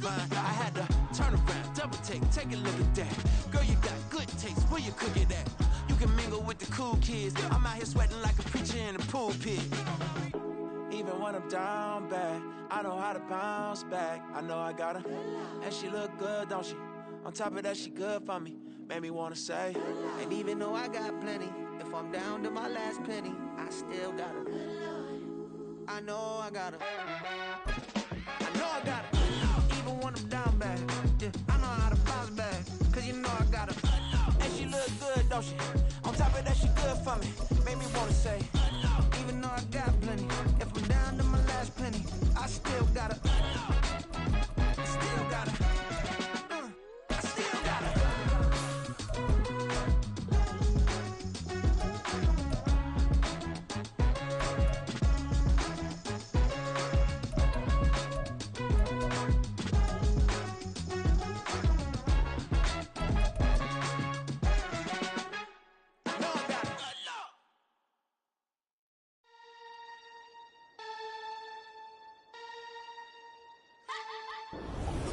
fine. I had to turn around, double take a look at that. Girl, you got good taste, where you cook it at? You can mingle with the cool kids. I'm out here sweating like a preacher in a pulpit. Even when I'm down bad, I know how to bounce back. I know I got her, and she look good, don't she? On top of that, she good for me. Made me wanna say, and even though I got plenty, if I'm down to my last penny, I still got her. I know I got her. I know I got her. Even when I'm down bad, yeah, I know how to bounce back. Cause you know I got her. And she look good, don't she? On top of that, she good for me. Made me wanna say, even though I got plenty, if I'm down to my last penny, I still got her. Still got her. I still got her.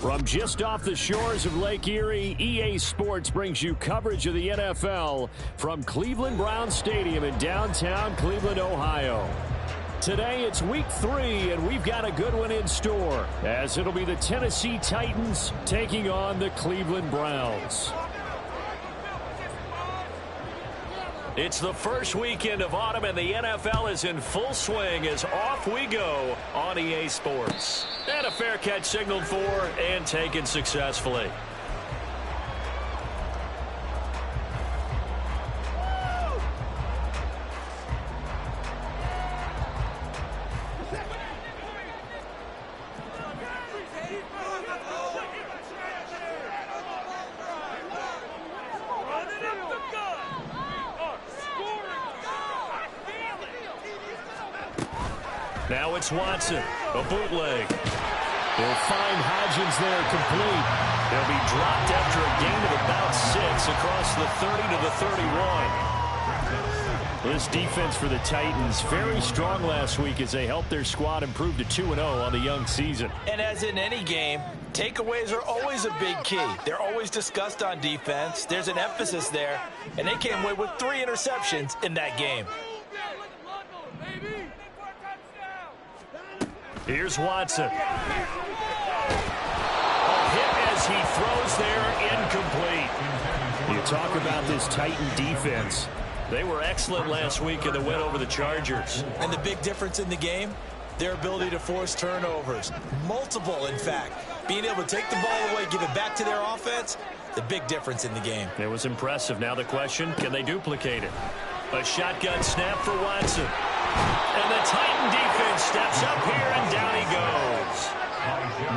From just off the shores of Lake Erie, EA Sports brings you coverage of the NFL from Cleveland Browns Stadium in downtown Cleveland, Ohio. Today it's week 3, and we've got a good one in store, as it'll be the Tennessee Titans taking on the Cleveland Browns. It's the first weekend of autumn, and the NFL is in full swing as off we go on EA Sports. And a fair catch signaled for and taken successfully. Now it's Watson, a bootleg. They'll find Hodgins there complete. They'll be dropped after a gain of about 6 across the 30 to the 31. This defense for the Titans, very strong last week as they helped their squad improve to 2-0 on the young season. And as in any game, takeaways are always a big key. They're always discussed on defense. There's an emphasis there, and they came away with 3 interceptions in that game. Here's Watson. A hit as he throws there, incomplete. You talk about this Titan defense. They were excellent last week in the win over the Chargers. And the big difference in the game, their ability to force turnovers. Multiple, in fact. Being able to take the ball away, give it back to their offense, the big difference in the game. It was impressive. Now the question, can they duplicate it? A shotgun snap for Watson. And the Titan defense steps up here, and down he goes.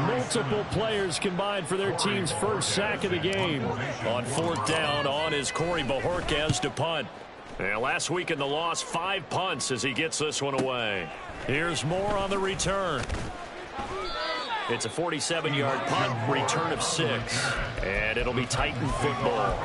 Multiple players combined for their team's first sack of the game. On 4th down, on is Corey Bajorquez to punt. And last week in the loss, 5 punts as he gets this one away. Here's Moore on the return. It's a 47-yard punt, return of 6. And it'll be Titan football.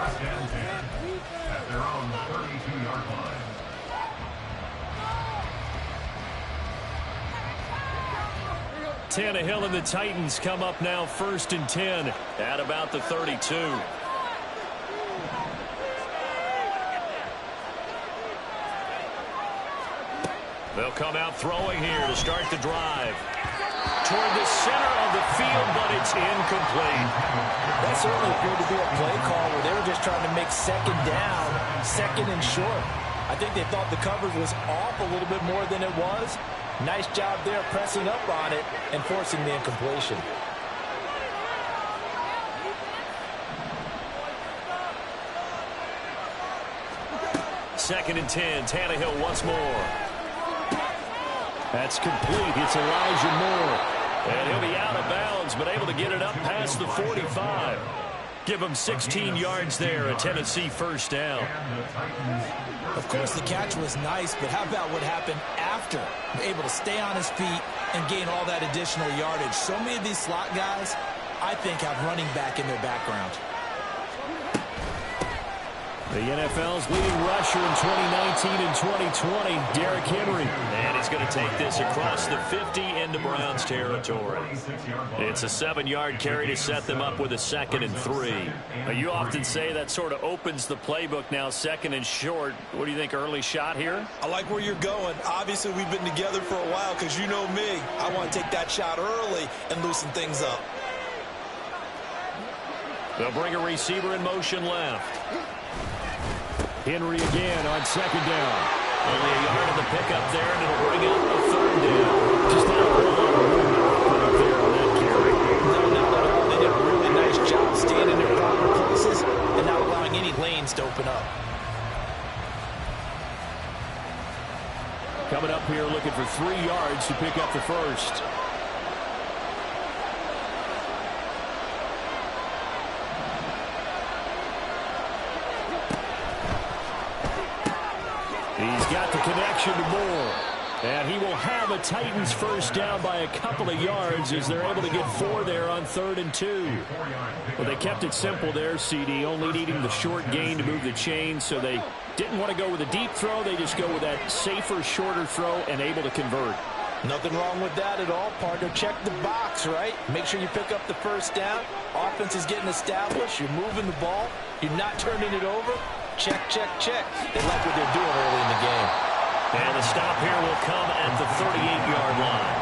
Tannehill and the Titans come up now 1st and 10 at about the 32. They'll come out throwing here to start the drive. Toward the center of the field, but it's incomplete. That certainly appeared to be a play call where they were just trying to make 2nd down, 2nd and short. I think they thought the coverage was off a little bit more than it was. Nice job there pressing up on it and forcing the incompletion. Second and 10, Tannehill once more. That's complete. It's Elijah Moore. And he'll be out of bounds, but able to get it up past the 45. Give him 16 yards there, a Tennessee first down. Of course, the catch was nice, but how about what happened after? Able to stay on his feet and gain all that additional yardage. So many of these slot guys, I think, have running back in their background. The NFL's leading rusher in 2019 and 2020, Derrick Henry. And he's going to take this across the 50 into Browns territory. It's a 7-yard carry to set them up with a 2nd and 3. Now, you often say that sort of opens the playbook now, 2nd and short. What do you think, early shot here? I like where you're going. Obviously, we've been together for a while because you know me. I want to take that shot early and loosen things up. They'll bring a receiver in motion left. Henry again on 2nd down. Only a yard of the pickup there, and it'll bring up a 3rd down. Just not a whole lot of room to put up there on that carry. No, not at all. They did a really nice job staying in their proper places and not allowing any lanes to open up. Coming up here looking for 3 yards to pick up the first. He's got the connection to Moore. And he will have a Titans first down by a couple of yards as they're able to get 4 there on 3rd and 2. Well, they kept it simple there, CD, only needing the short gain to move the chain, so they didn't want to go with a deep throw. They just go with that safer, shorter throw and able to convert. Nothing wrong with that at all, partner. Check the box, right? Make sure you pick up the first down. Offense is getting established. You're moving the ball. You're not turning it over. Check, check, check. They like what they're doing early in the game. And the stop here will come at the 38-yard line.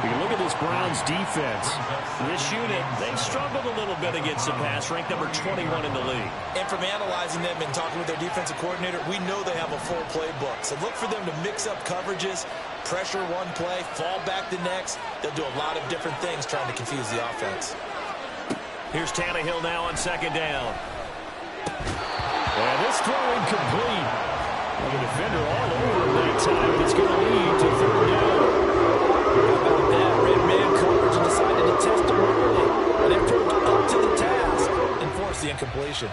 You can look at this Browns defense. This unit, they've struggled a little bit against the pass, ranked number 21 in the league. And from analyzing them and talking with their defensive coordinator, we know they have a full playbook. So look for them to mix up coverages, pressure one play, fall back the next. They'll do a lot of different things trying to confuse the offense. Here's Tannehill now on 2nd down. And this throw incomplete. The defender all over him that time, and it's going to lead to 3rd down. How about that? Red man coverage and decided to test him early. And they proved up to the task and forced the incompletion.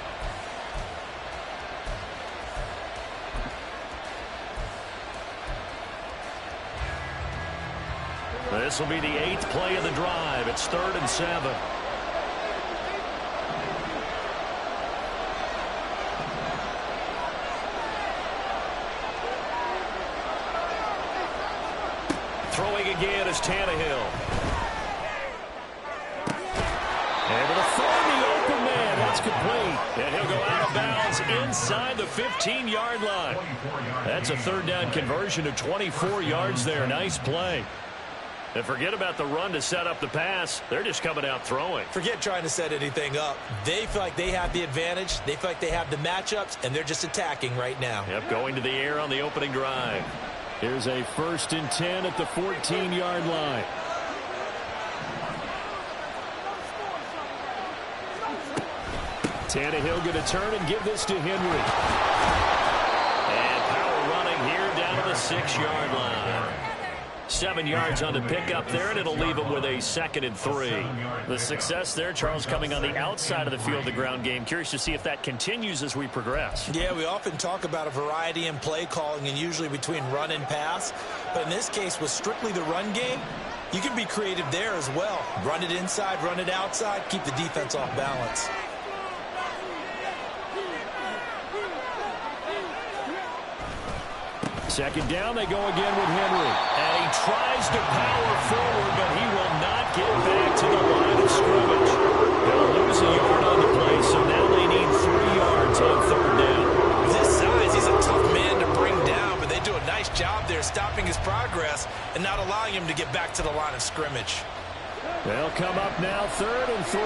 This will be the 8th play of the drive. It's 3rd and 7. Throwing again is Tannehill. Able to find the open man. That's complete. And he'll go out of bounds inside the 15-yard line. That's a 3rd down conversion of 24 yards there. Nice play. And forget about the run to set up the pass. They're just coming out throwing. Forget trying to set anything up. They feel like they have the advantage. They feel like they have the matchups, and they're just attacking right now. Yep, going to the air on the opening drive. Here's a 1st and 10 at the 14-yard line. Tannehill going to turn and give this to Henry. And power running here down to the 6-yard line. 7 yards on the pickup there, and it'll leave them with a 2nd and 3. The success there, Charles, coming on the outside of the field, the ground game. Curious to see if that continues as we progress. Yeah, we often talk about a variety in play calling and usually between run and pass. But in this case, with strictly the run game, you can be creative there as well. Run it inside, run it outside, keep the defense off balance. Second down, they go again with Henry. And he tries to power forward, but he will not get back to the line of scrimmage. They'll lose a yard on the play, so now they need 3 yards on 3rd down. This size, he's a tough man to bring down, but they do a nice job there stopping his progress and not allowing him to get back to the line of scrimmage. They'll come up now 3rd and 3.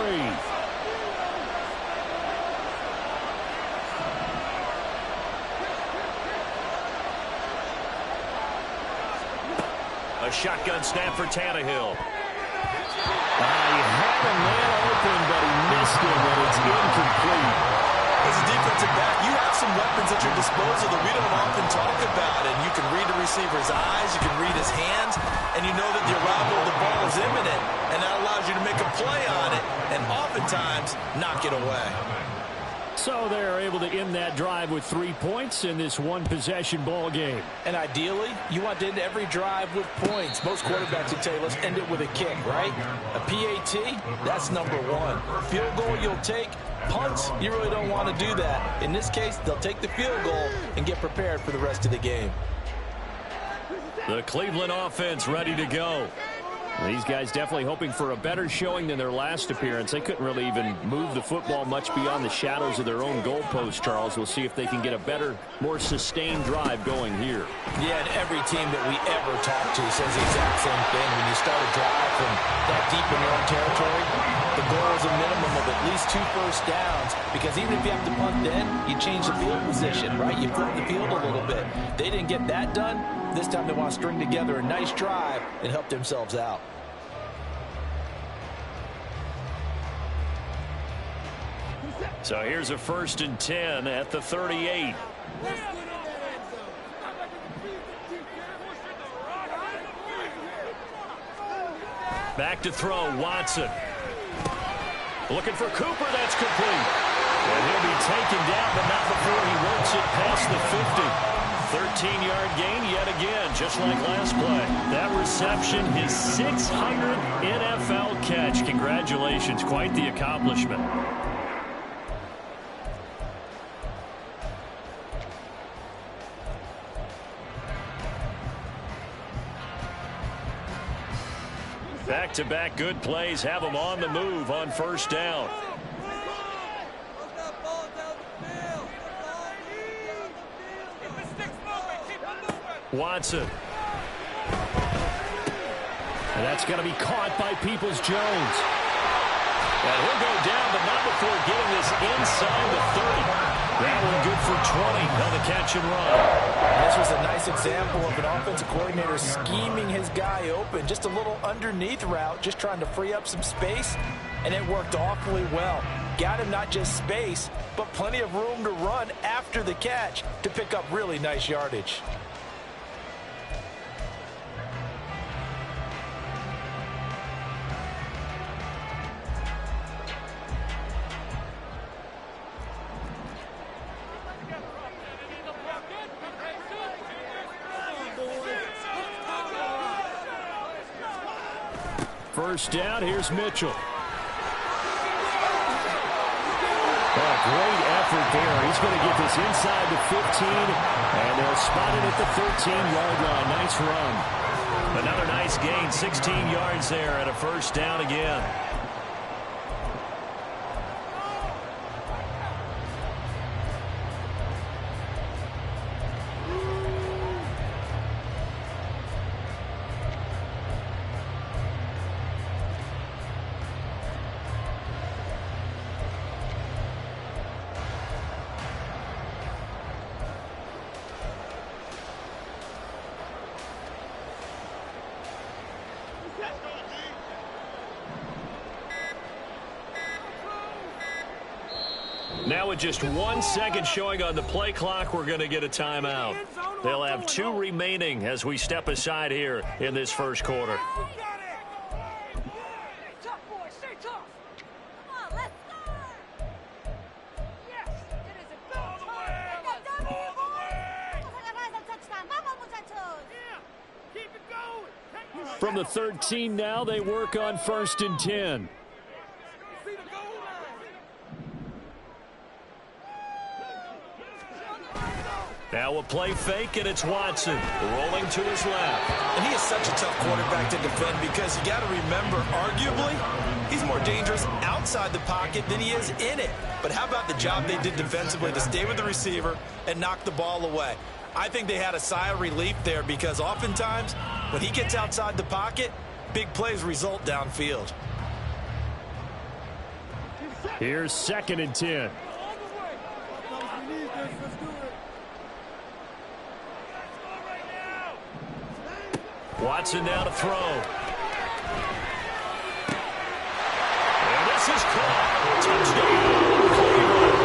A shotgun snap for Tannehill. He had a man open, but he missed him, and it's incomplete. As a defensive back, you have some weapons at your disposal that we don't often talk about, and you can read the receiver's eyes, you can read his hands, and you know that the arrival of the ball is imminent, and that allows you to make a play on it, and oftentimes knock it away. So they're able to end that drive with 3 points in this one-possession ball game. And ideally, you want to end every drive with points. Most quarterbacks will tell you, let's end it with a kick, right? A PAT, that's number 1. Field goal you'll take, Punts, you really don't want to do that. In this case, they'll take the field goal and get prepared for the rest of the game. The Cleveland offense ready to go. These guys definitely hoping for a better showing than their last appearance. They couldn't really even move the football much beyond the shadows of their own goalpost, Charles. We'll see if they can get a better, more sustained drive going here. Yeah, and every team that we ever talk to says the exact same thing. When you start a drive from that deep in your own territory, the goal is a minimum of at least 2 first downs, because even if you have to punt then, you change the field position, right? You flip the field a little bit. They didn't get that done. This time they want to string together a nice drive and help themselves out. So here's a 1st and 10 at the 38. Back to throw, Watson. Looking for Cooper, that's complete. And he'll be taken down, but not before he works it past the 50. 13-yard gain yet again, just like last play. That reception, his 600th NFL catch. Congratulations, quite the accomplishment. Back-to-back good plays have them on the move on 1st down. Watson. And that's going to be caught by Peoples-Jones. And he'll go down, but not before getting this inside the 30. That one good for 20 on the catch and run. This was a nice example of an offensive coordinator scheming his guy open. Just a little underneath route, just trying to free up some space, and it worked awfully well. Got him not just space, but plenty of room to run after the catch to pick up really nice yardage. First down, here's Mitchell. Great effort there. He's going to get this inside the 15, and they'll spot it at the 13-yard line. Nice run. Another nice gain, 16 yards there, and a 1st down again. Now with just 1 second showing on the play clock, we're going to get a timeout. They'll have 2 remaining as we step aside here in this 1st quarter. From the 13 now, they work on 1st and 10. Now a play fake, and it's Watson rolling to his left. And he is such a tough quarterback to defend, because you got to remember, arguably, he's more dangerous outside the pocket than he is in it. But how about the job they did defensively to stay with the receiver and knock the ball away? I think they had a sigh of relief there, because oftentimes when he gets outside the pocket, big plays result downfield. Here's 2nd and 10. Watson now to throw. And this is caught. Touchdown, Cleveland.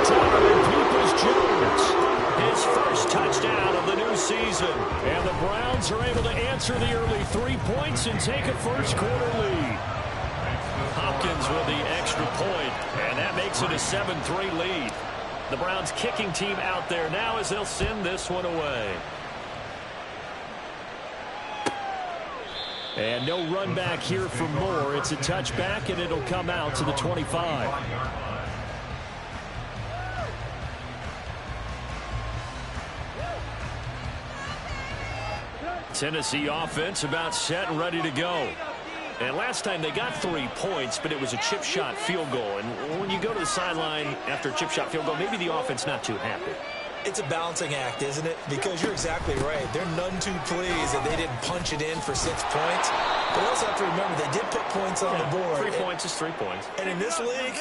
Donovan Peoples-Jones. His 1st touchdown of the new season. And the Browns are able to answer the early 3 points and take a 1st quarter lead. Hopkins with the extra point, and that makes it a 7-3 lead. The Browns kicking team out there now as they'll send this one away. And no run back here for more. It's a touchback, and it'll come out to the 25. Tennessee offense about set and ready to go. And last time they got 3 points, but it was a chip shot field goal. And when you go to the sideline after a chip shot field goal, maybe the offense not too happy. It's a balancing act, isn't it? Because you're exactly right. They're none too pleased that they didn't punch it in for 6 points. But you also have to remember they did put points on the board. 3 points is 3 points. And in this league,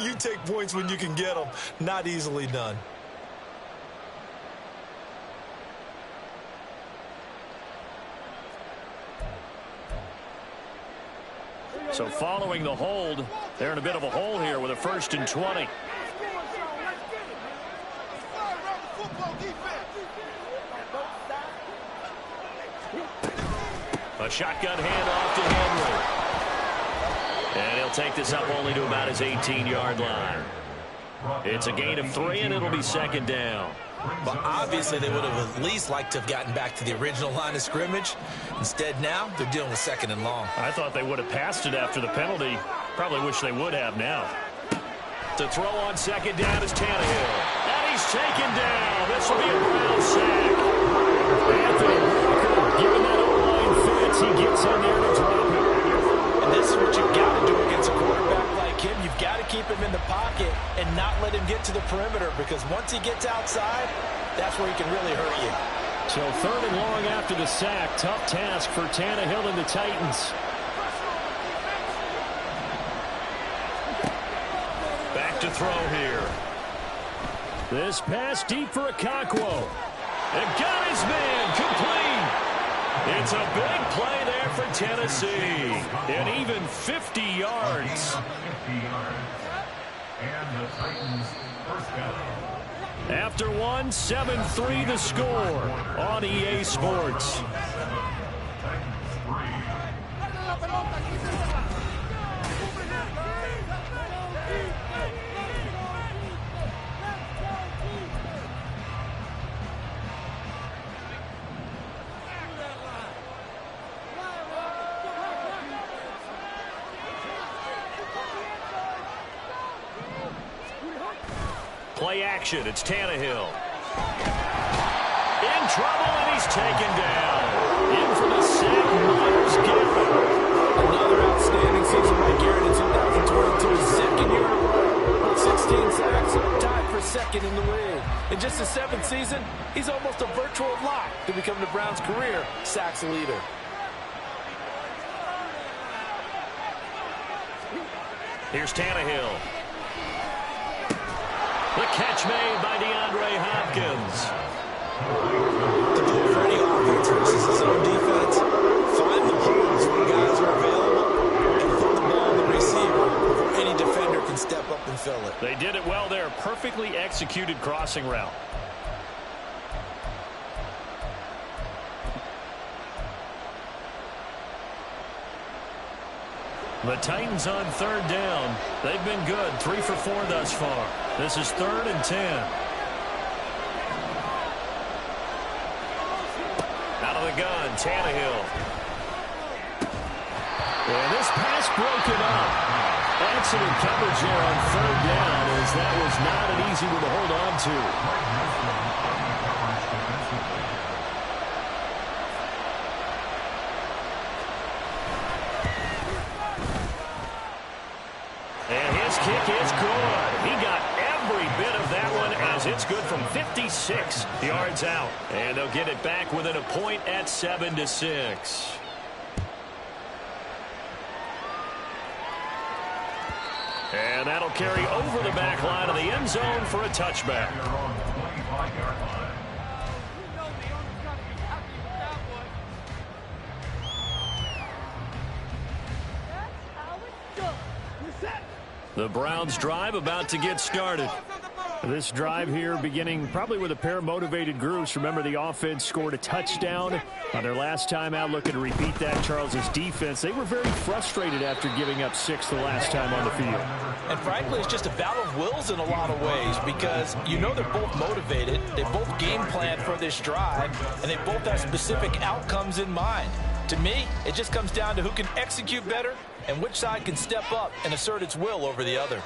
you take points when you can get them. Not easily done. So following the hold, they're in a bit of a hole here with a 1st and 20. A shotgun handoff to Henry. And he'll take this up only to about his 18-yard line. It's a gain of 3, and it'll be 2nd down. But obviously they would have at least liked to have gotten back to the original line of scrimmage. Instead now, they're dealing with 2nd and long. I thought they would have passed it after the penalty. Probably wish they would have now. To throw on 2nd down is Tannehill. And he's taken down. This will be a Brown sack. Anthony Walker giving that O-line fits. He gets in there to drop it. And this is what you've got to do against a quarterback like him. You've got to keep him in the pocket and not let him get to the perimeter, because once he gets outside, that's where he can really hurt you. So 3rd and long after the sack. Tough task for Tannehill and the Titans. Back to throw here. This pass deep for Okonkwo. And got his man complete. It's a big play there for Tennessee. And even 50 yards. And the Titans first down. After one, 7-3 the score on EA Sports. Play action. It's Tannehill. In trouble, and he's taken down. In for the sack, Myers Garrett. Another outstanding season by Garrett in 2022. His 2nd year in a row. 16 sacks, tied for 2nd in the league. In just his 7th season, he's almost a virtual lock to become the Browns' career sacks leader. Here's Tannehill. The catch made by DeAndre Hopkins. The goal for any offense versus his own defense, find the holes when guys are available and put the ball on the receiver before any defender can step up and fill it. They did it well there. Perfectly executed crossing route. The Titans on 3rd down. They've been good. 3 for 4 thus far. This is 3rd and 10. Out of the gun, Tannehill. And this pass broken up. Excellent coverage there on 3rd down, as that was not an easy one to hold on to. Kick is good. He got every bit of that one, as it's good from 56 yards out. And they'll get it back within a point at 7-6. And that'll carry over the back line of the end zone for a touchback. The Browns drive about to get started. This drive here beginning probably with a pair of motivated groups. Remember, the offense scored a touchdown on their last time out. Looking to repeat that. Charles's defense, they were very frustrated after giving up 6 the last time on the field. And frankly, it's just a battle of wills in a lot of ways, because you know they're both motivated. They both game plan for this drive, and they both have specific outcomes in mind. To me, it just comes down to who can execute better and which side can step up and assert its will over the other.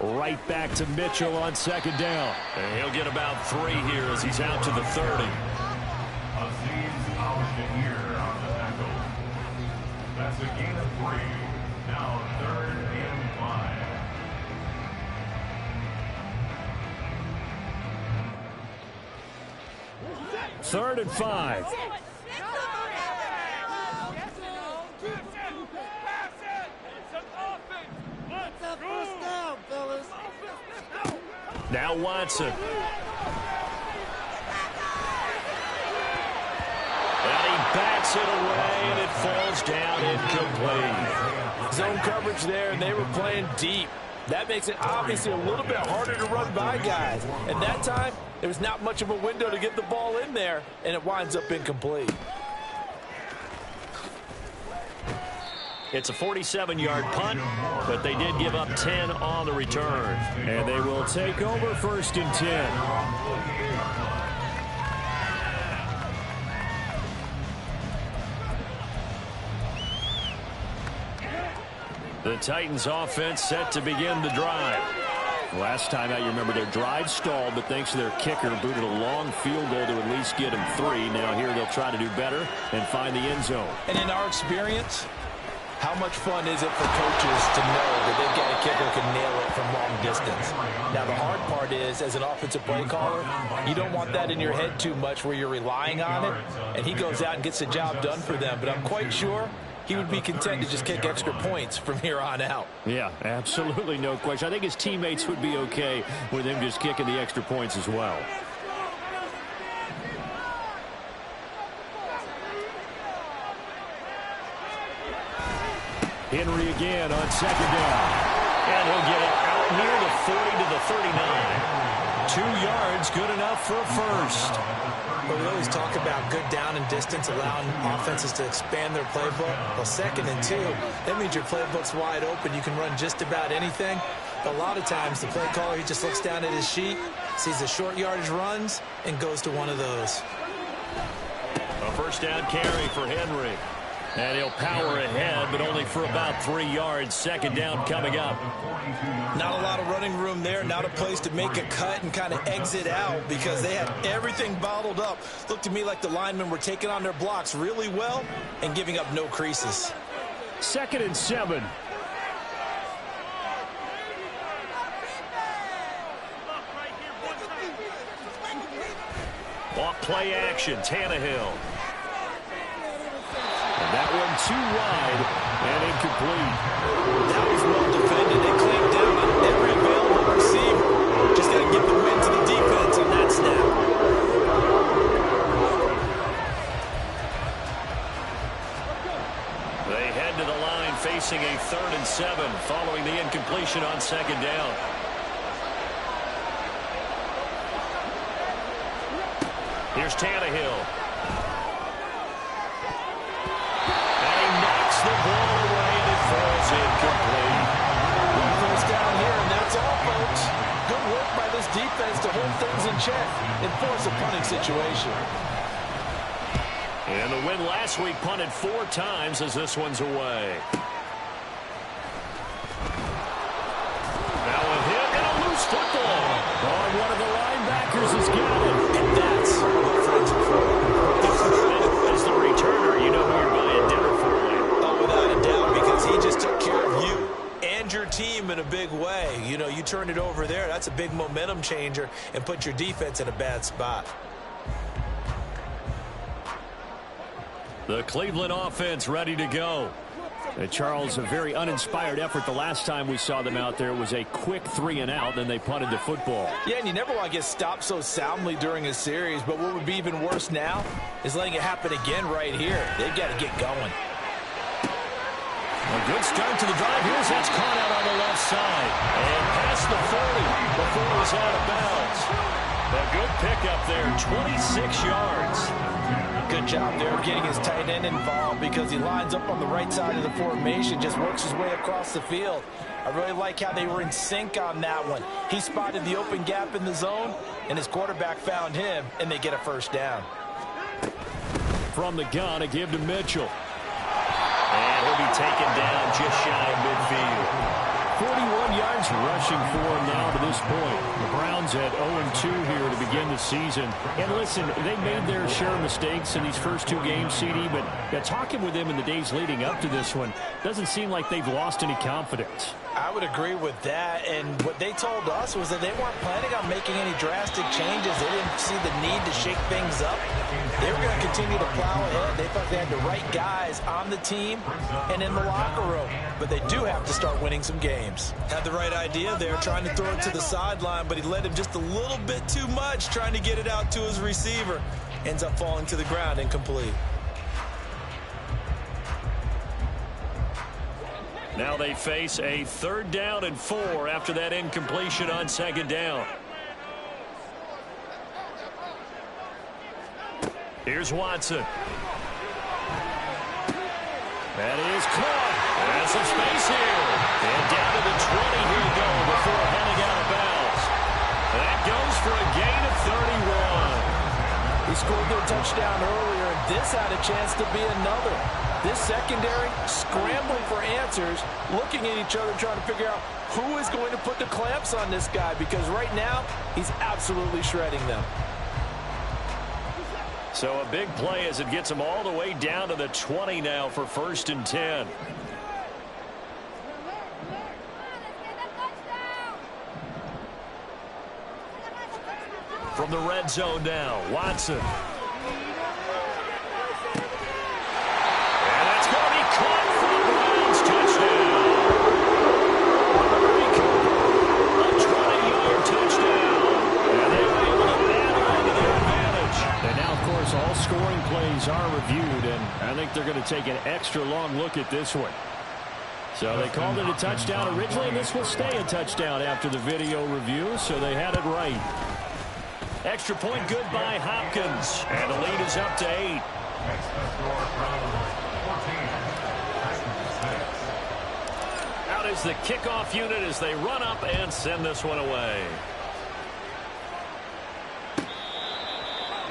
Right back to Mitchell on second down. And he'll get about 3 here as he's out to the 30. That's a gain of 3. Now 3rd and 5. Third and 5. Now Watson. And he backs it away, and it falls down incomplete. Zone coverage there, and they were playing deep. That makes it obviously a little bit harder to run by guys. And that time, there was not much of a window to get the ball in there, and it winds up incomplete. It's a 47-yard punt, but they did give up 10 on the return. And they will take over 1st and 10. The Titans offense set to begin the drive. Last time out, you remember their drive stalled, but thanks to their kicker, booted a long field goal to at least get them 3. Now here they'll try to do better and find the end zone. And in our experience, how much fun is it for coaches to know that they've got a kicker who can nail it from long distance? Now, the hard part is, as an offensive play caller, you don't want that in your head too much where you're relying on it, and he goes out and gets the job done for them. But I'm quite sure he would be content to just kick extra points from here on out. Yeah, absolutely no question. I think his teammates would be okay with him just kicking the extra points as well. Henry again on second down. And he'll get it out near the 40 to the 39. 2 yards, good enough for a first. But we always talk about good down and distance, allowing offenses to expand their playbook. Well, 2nd and 2, that means your playbook's wide open. You can run just about anything. But a lot of times, the play caller, he just looks down at his sheet, sees the short yardage runs, and goes to one of those. A first down carry for Henry. And he'll power ahead, but only for about 3 yards. Second down coming up. Not a lot of running room there. Not a place to make a cut and kind of exit out because they had everything bottled up. Looked to me like the linemen were taking on their blocks really well and giving up no creases. 2nd and 7. Off play action, Tannehill. And that one too wide and incomplete. That was well defended. They clamped down on every available receiver. Just got to give the win to the defense on that snap. They head to the line facing a 3rd and 7 following the incompletion on second down. Here's Tannehill. The ball away and it falls incomplete. First down here, and that's all, folks. Good work by this defense to hold things in check and force a punting situation. And the win last week punted 4 times as this one's away. Now a hit and a loose football. Oh, one of the linebackers has got it. And that's what friends are for. As the returner, you know who you're buying dinner for later. Without a doubt, because he just took care of you and your team in a big way. You know, you turned it over there. That's a big momentum changer and put your defense in a bad spot. The Cleveland offense ready to go. And Charles, a very uninspired effort the last time we saw them out there. It was a quick 3 and out, then they punted the football. Yeah, and you never want to get stopped so soundly during a series, but what would be even worse now is letting it happen again right here. They've got to get going. A good start to the drive. Here's that's caught out on the left side. And past the 40 before it was out of bounds. A good pickup there, 26 yards. Good great job there getting his tight end involved because he lines up on the right side of the formation, just works his way across the field. I really like how they were in sync on that one. He spotted the open gap in the zone, and his quarterback found him, and they get a first down. From the gun, a give to Mitchell. And he'll be taken down just shy of midfield. 41 yards rushing for him now to this point. The Browns at 0-2 here to begin the season. And listen, they made their share of mistakes in these first two games, CD, but talking with them in the days leading up to this one, doesn't seem like they've lost any confidence. I would agree with that, and what they told us was that they weren't planning on making any drastic changes. They didn't see the need to shake things up. They were going to continue to plow ahead. They thought they had the right guys on the team and in the locker room, but they do have to start winning some games. Had the right idea there, trying to throw it to the sideline, but he led him just a little bit too much, trying to get it out to his receiver. Ends up falling to the ground, incomplete. Now they face a 3rd down and 4 after that incompletion on 2nd down. Here's Watson. That is caught. There's some space here. And down to the 20 he'll go before heading out of bounds. That goes for a gain of 31. He scored their touchdown earlier, and this had a chance to be another. This secondary scrambling for answers, looking at each other, trying to figure out who is going to put the clamps on this guy, because right now he's absolutely shredding them. So a big play as it gets them all the way down to the 20 now for 1st and 10. From the red zone now, Watson. And that's going to be caught for the Browns. Touchdown. A 20-yard touchdown. And they were able to add on to their advantage. And now, of course, all scoring plays are reviewed, and I think they're going to take an extra long look at this one. So they called it a touchdown originally, and this will stay a touchdown after the video review, so they had it right. Extra point good by Hopkins, and the lead is up to 8. Out is the kickoff unit as they run up and send this one away. The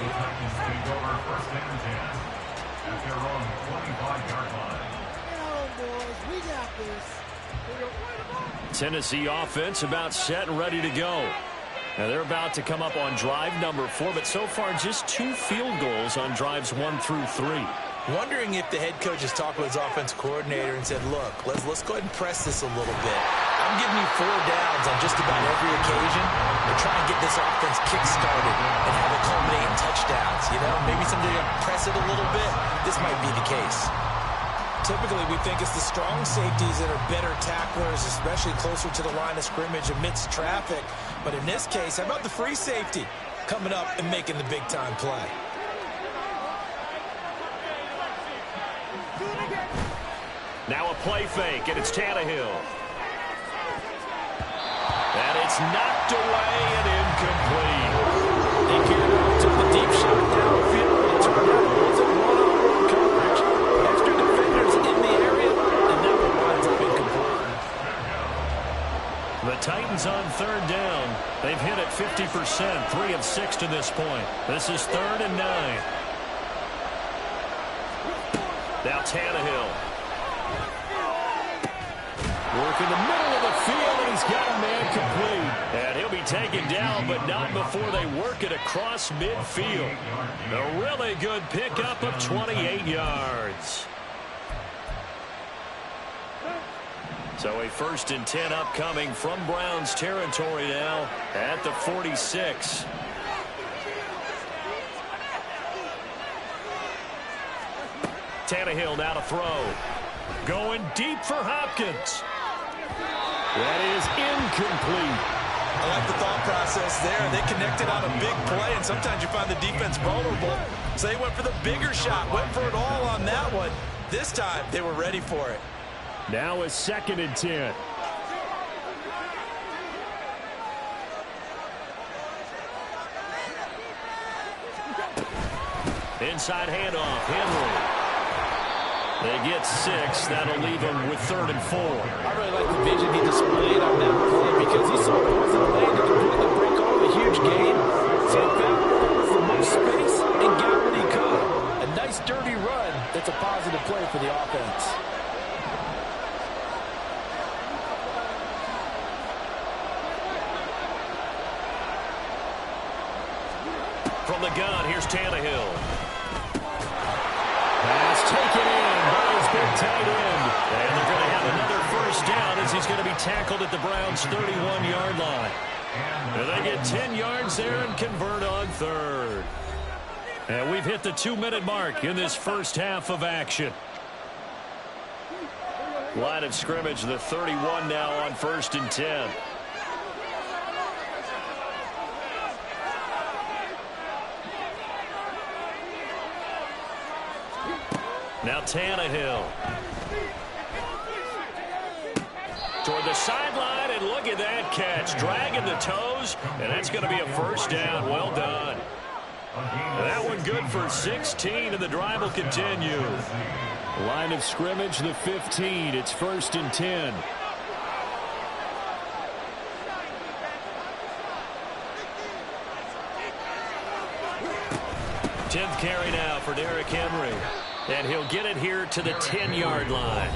Titans take over 1st and 10 at their own 25-yard line. Get on, boys. We got this. Tennessee offense about set and ready to go. Now they're about to come up on drive number 4, but so far just 2 field goals on drives 1 through 3. Wondering if the head coach has talked with his offense coordinator and said, look, let's go ahead and press this a little bit. I'm giving you 4 downs on just about every occasion to try and get this offense kick-started and have it culminate in touchdowns. You know, maybe someday you press it a little bit. This might be the case. Typically, we think it's the strong safeties that are better tacklers, especially closer to the line of scrimmage amidst traffic. But in this case, how about the free safety coming up and making the big-time play? Now a play fake, and it's Tannehill. And it's knocked away and incomplete. They geared up, took the deep shot downfield, but it turned out it wasn't one-on-one coverage. Extra defenders in the area, and that one winds up incomplete. The Titans on 3rd down. They've hit it 50%, 3 of 6 to this point. This is 3rd and 9. Now Tannehill. Work in the middle of the field, and he's got a man complete. And he'll be taken down, but not before they work it across midfield. A really good pickup of 28 yards. So a 1st and 10 upcoming from Browns territory now at the 46. Tannehill now to throw. Going deep for Hopkins. That is incomplete. I like the thought process there. They connected on a big play, and sometimes you find the defense vulnerable. So they went for the bigger shot, went for it all on that one. This time, they were ready for it. Now a 2nd and 10. Inside handoff, Henry. They get 6. That'll leave them with 3rd and 4. I really like the vision he displayed on that play because he saw it was in the lane to completely break off a huge gain. So he found where there was the most space and got what he could. A nice dirty run that's a positive play for the offense. From the gun, here's Tannehill. Pass taken in by his big tight end. And they're going to have another first down as he's going to be tackled at the Browns' 31-yard line. And they get 10 yards there and convert on 3rd. And we've hit the 2-minute mark in this first half of action. Line of scrimmage, the 31 now on 1st and 10. Now Tannehill. Toward the sideline, and look at that catch. Dragging the toes, and that's going to be a first down. Well done. That one good for 16, and the drive will continue. Line of scrimmage, the 15. It's 1st and 10. Tenth carry now for Derrick Henry. And he'll get it here to the 10-yard line.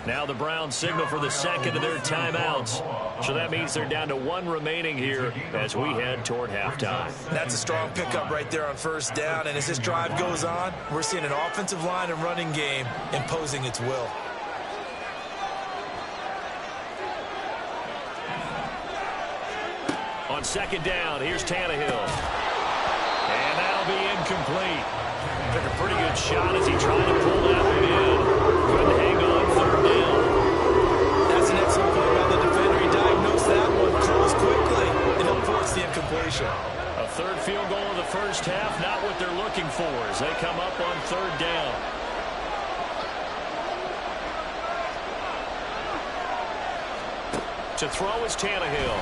Now the Browns signal for the second of their timeouts. So that means they're down to 1 remaining here as we head toward halftime. That's a strong pickup right there on first down. And as this drive goes on, we're seeing an offensive line and running game imposing its will. On 2nd down, here's Tannehill. And that'll be incomplete. Took a pretty good shot as he tried to pull that one in. Couldn't hang on 3rd down. That's an excellent play by the defender. He diagnosed that one, closed quickly, and he'll force the incompletion. A 3rd field goal in the first half, not what they're looking for as they come up on 3rd down. To throw is Tannehill.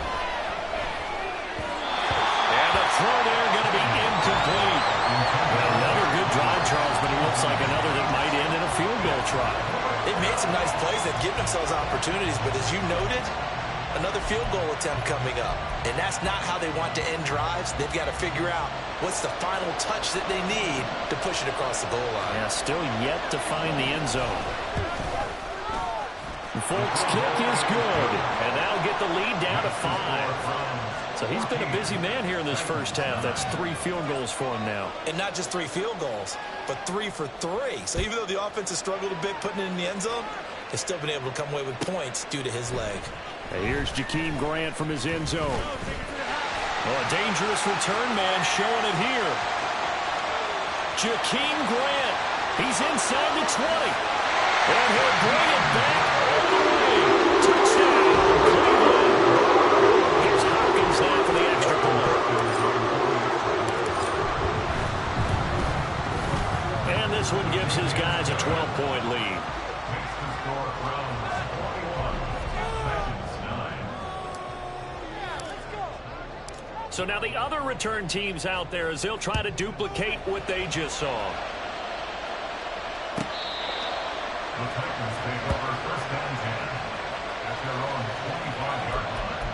And the throw there going to be incomplete. Another good drive, Charles, but it looks like another that might end in a field goal try. They've made some nice plays. They've given themselves opportunities, but as you noted, another field goal attempt coming up. And that's not how they want to end drives. They've got to figure out what's the final touch that they need to push it across the goal line. Yeah, still yet to find the end zone. The Folks' kick is good, and that'll get the lead down to 5. So he's been a busy man here in this first half. That's 3 field goals for him now. And not just 3 field goals, but 3 for 3. So even though the offense has struggled a bit putting it in the end zone, they've still been able to come away with points due to his leg. And here's Jakeem Grant from his end zone. Oh, a dangerous return man showing it here. Jakeem Grant. He's inside the 20. And he'll bring it back all the way. Touchdown, Cleveland. Here's Hopkins now for the extra point. And this one gives his guys a 12-point lead. So now the other return teams out there as they'll try to duplicate what they just saw. The Titans take over 1st and 10 at their own 25-yard line.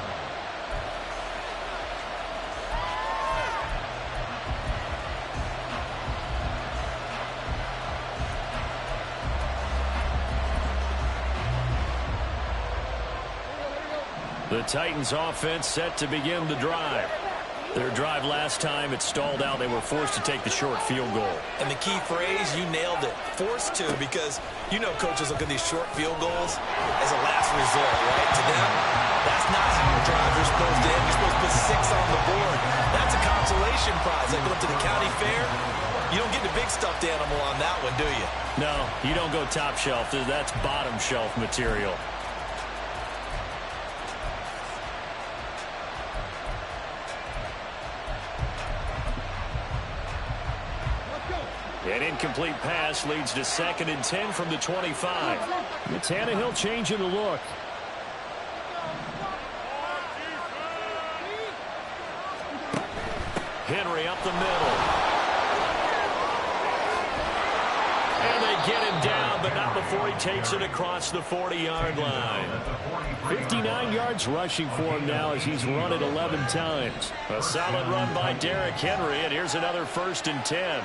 The Titans offense set to begin the drive. Their drive last time, it stalled out. They were forced to take the short field goal. And the key phrase, you nailed it, forced to, because you know coaches look at these short field goals as a last resort, right? To them, that's not how your drives are supposed to end. You're supposed to put 6 on the board. That's a consolation prize. Like going to the county fair, you don't get the big stuffed animal on that one, do you? No, you don't go top shelf. That's bottom shelf material. An incomplete pass leads to 2nd and 10 from the 25. Tannehill changing the look. Henry up the middle. get him down, but not before he takes it across the 40-yard line. 59 yards rushing for him now as he's run it 11 times. A solid run by Derrick Henry, and here's another 1st and 10.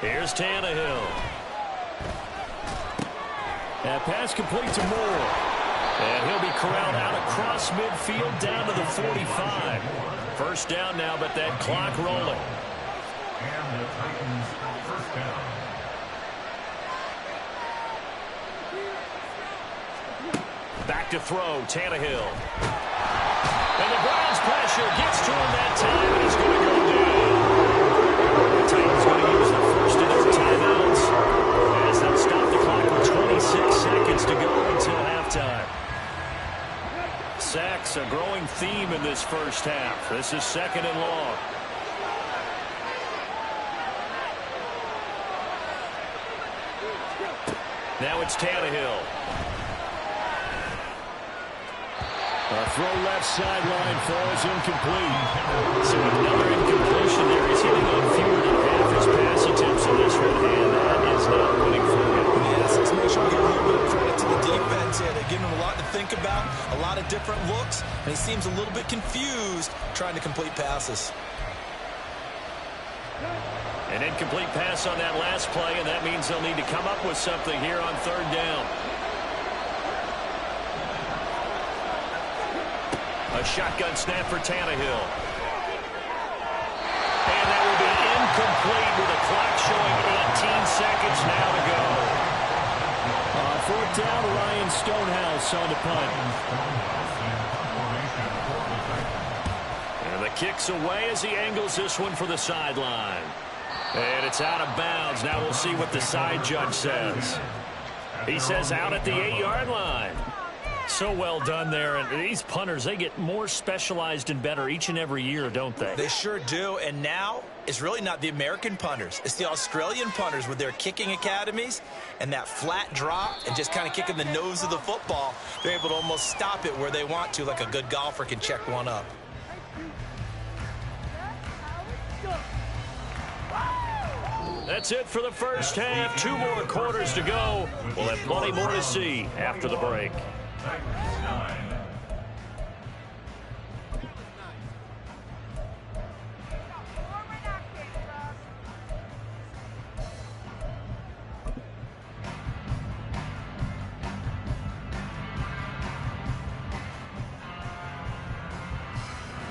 Here's Tannehill. That pass complete to Moore. And he'll be corralled out across midfield down to the 45. 1st down now, but that clock rolling. And the Titans 1st down. Back to throw, Tannehill. And the Browns pressure gets to him that time, and he's going to go down. The Titans going to use the first of their timeouts as they'll stop the clock with 26 seconds to go until halftime. Sacks, a growing theme in this first half. This is 2nd and long. Now it's Tannehill. A throw left sideline falls incomplete. So another incompletion there. He's hitting on fewer than half his pass attempts in this one, and that is not winning for him. Yes, let's make sure we give a little bit of credit to the defense here. They're giving him a lot to think about, a lot of different looks, and he seems a little bit confused trying to complete passes. An incomplete pass on that last play, and that means they'll need to come up with something here on 3rd down. A shotgun snap for Tannehill. And that will be incomplete with a clock showing 18 seconds now to go. 4th down, Ryan Stonehouse on the punt. And the kick's away as he angles this one for the sideline. And it's out of bounds. Now we'll see what the side judge says. He says out at the 8-yard line. So well done there. And these punters, they get more specialized and better each and every year, don't they? They sure do. And now it's really not the American punters. It's the Australian punters with their kicking academies and that flat drop and just kind of kicking the nose of the football. They're able to almost stop it where they want to, like a good golfer can check one up. That's it for the first half. 2 more quarters to go. We'll have plenty more to see after the break. Titans 9.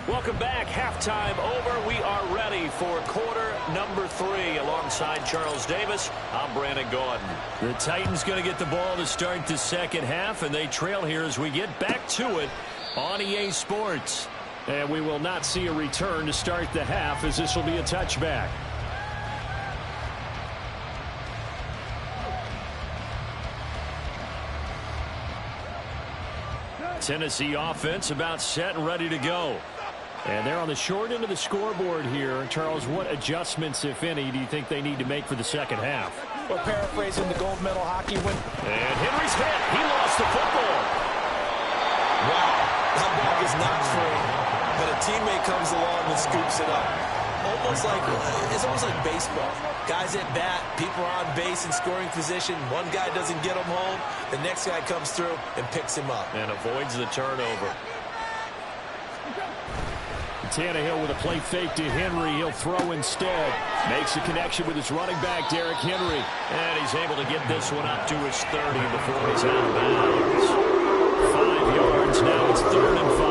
Welcome back. Halftime over. We are ready for quarter number 3. Alongside Charles Davis, I'm Brandon Gordon. The Titans going to get the ball to start the 2nd half, and they trail here as we get back to it on EA Sports. And we will not see a return to start the half, as this will be a touchback. Tennessee offense about set and ready to go. And they're on the short end of the scoreboard here. Charles, what adjustments, if any, do you think they need to make for the 2nd half? Well, paraphrasing the gold medal hockey win. And Henry's hit. He lost the football. Wow, that ball is not free. But a teammate comes along and scoops it up. It's almost like baseball. Guys at bat, people are on base in scoring position. One guy doesn't get him home. The next guy comes through and picks him up. And avoids the turnover. Tannehill with a play fake to Henry. He'll throw instead. Makes a connection with his running back, Derrick Henry. And he's able to get this one up to his 30 before he's out of bounds. 5 yards. Now it's 3rd and 5.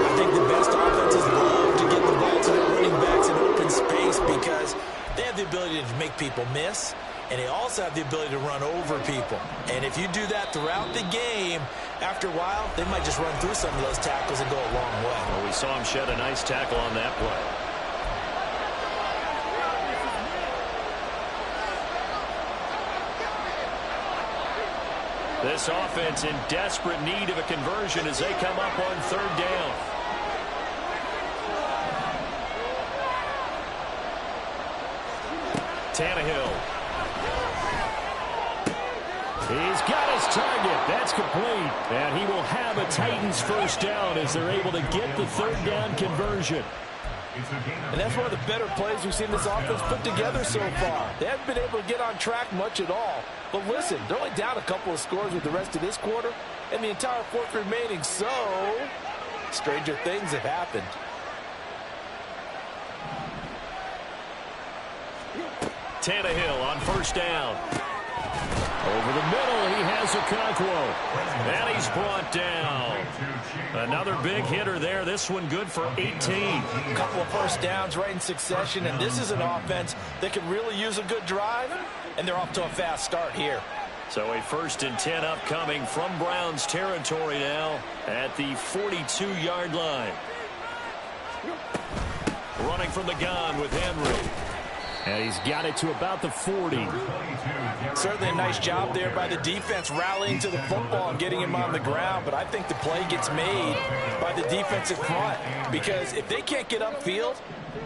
I think the best offenses love to get the ball to their running backs in open space because they have the ability to make people miss, and they also have the ability to run over people. And if you do that throughout the game, after a while, they might just run through some of those tackles and go a long way. Well, we saw him shed a nice tackle on that play. This offense in desperate need of a conversion as they come up on 3rd down. Tannehill. He's got his target. That's complete. And he will have a Titans 1st down as they're able to get the 3rd down conversion. And that's one of the better plays we've seen this offense put together so far. They haven't been able to get on track much at all. But listen, they're only down a couple of scores with the rest of this quarter and the entire fourth remaining, so stranger things have happened. Tannehill on first down. Over the middle, he has Okonkwo. And he's brought down. Another big hitter there. This one good for 18. A couple of first downs right in succession, and this is an offense that could really use a good drive, and they're off to a fast start here. So a 1st and 10 upcoming from Browns territory now at the 42-yard line. Running from the gun with Henry. And he's got it to about the 40. Certainly a nice job there by the defense rallying to the football and getting him on the ground. But I think the play gets made by the defensive front, because if they can't get upfield,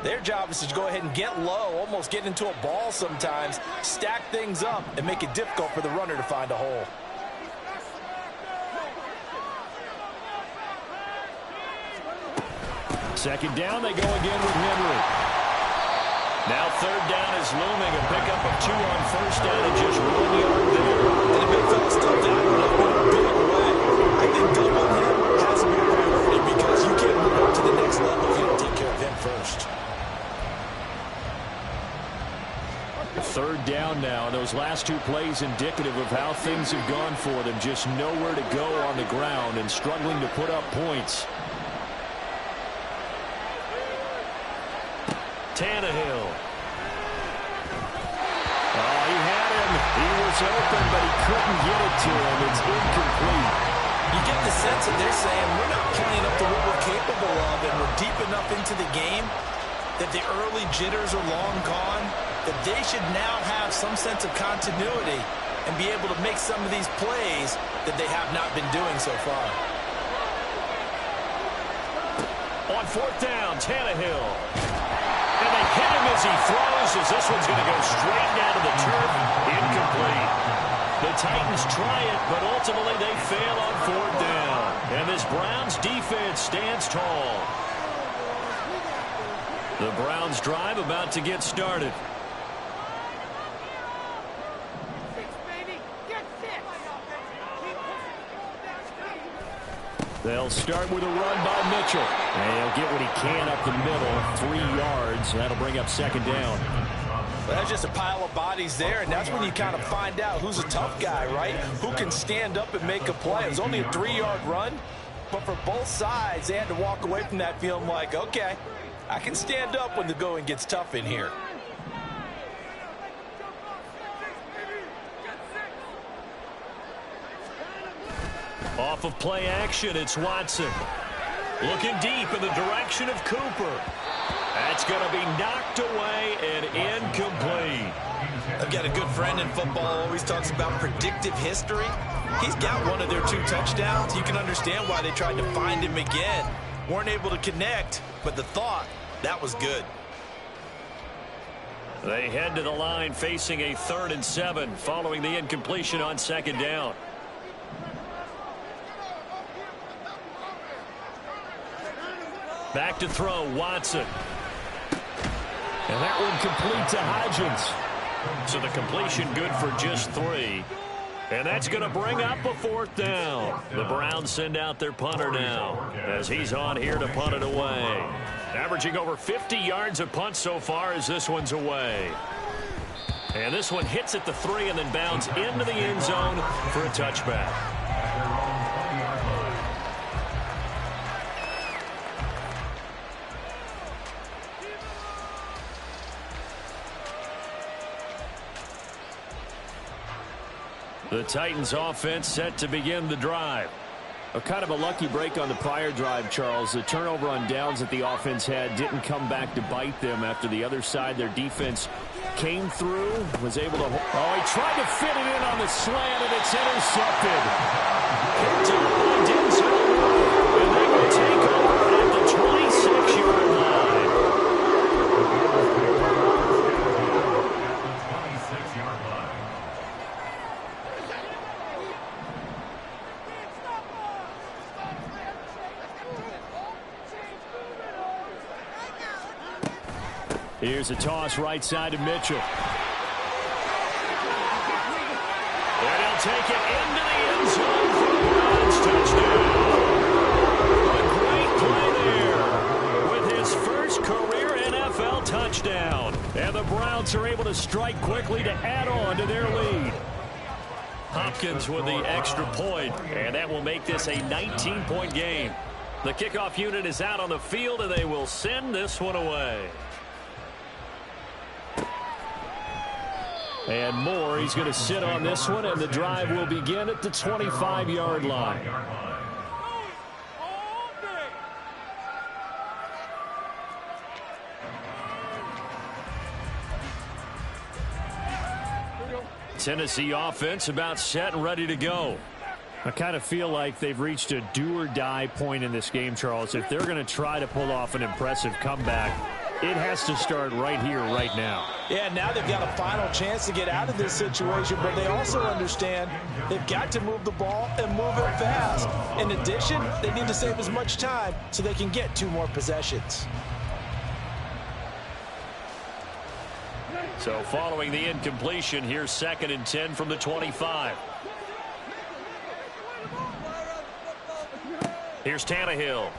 their job is to go ahead and get low, almost get into a ball sometimes, stack things up, and make it difficult for the runner to find a hole. Second down, they go again with Henry. Now 3rd down is looming. A pickup of 2 on first down and just 1 yard there. And the big fella's still valued up in a big way. I think doubling him has to be a priority, because you can't move up to the next level if you don't take care of him first. 3rd down now. Those last 2 plays indicative of how things have gone for them. Just nowhere to go on the ground and struggling to put up points. Tannehill. Oh, he had him. He was open, but he couldn't get it to him. It's incomplete. You get the sense that they're saying we're not playing up to what we're capable of, and we're deep enough into the game that the early jitters are long gone, that they should now have some sense of continuity and be able to make some of these plays that they have not been doing so far. On 4th down, Tannehill. And they hit him as he throws, as this one's going to go straight down to the turf. Incomplete. The Titans try it, but ultimately they fail on 4th down. And this Browns defense stands tall. The Browns drive about to get started. They'll start with a run by Mitchell. And he'll get what he can up the middle, 3 yards. That'll bring up 2nd down. Well, that's just a pile of bodies there, and that's when you kind of find out who's a tough guy, right? Who can stand up and make a play. It was only a 3-yard run, but for both sides, they had to walk away from that feeling like, okay, I can stand up when the going gets tough in here. Off of play action, it's Watson. Looking deep in the direction of Cooper. That's going to be knocked away and incomplete. I've got a good friend in football who always talks about predictive history. He's got one of their 2 touchdowns. You can understand why they tried to find him again. Weren't able to connect, but the thought, that was good. They head to the line facing a 3rd and 7 following the incompletion on 2nd down. Back to throw, Watson. And that one complete to Hodgins. So the completion good for just 3. And that's going to bring up a 4th down. The Browns send out their punter now as he's on here to punt it away. Averaging over 50 yards a punt so far as this one's away. And this one hits at the 3 and then bounds into the end zone for a touchback. The Titans offense set to begin the drive. A kind of a lucky break on the prior drive, Charles. The turnover on downs that the offense had didn't come back to bite them after the other side. Their defense came through, was able to... Oh, he tried to fit it in on the slant, and it's intercepted. Picked up by Denzel, and they will take over at the 26-yard line. 26-yard line. Here's a toss right side to Mitchell. And he'll take it into the end zone for the Browns touchdown. A great play there with his first career NFL touchdown. And the Browns are able to strike quickly to add on to their lead. Hopkins with the extra point, and that will make this a 19-point game. The kickoff unit is out on the field, and they will send this one away. And Moore, he's going to sit on this one, and the drive will begin at the 25-yard line. Tennessee offense about set and ready to go. I kind of feel like they've reached a do-or-die point in this game, Charles. If they're going to try to pull off an impressive comeback, it has to start right here, right now. Yeah, now they've got a final chance to get out of this situation, but they also understand they've got to move the ball and move it fast. In addition, they need to save as much time so they can get 2 more possessions. So following the incompletion, here's 2nd and 10 from the 25. Here's Tannehill.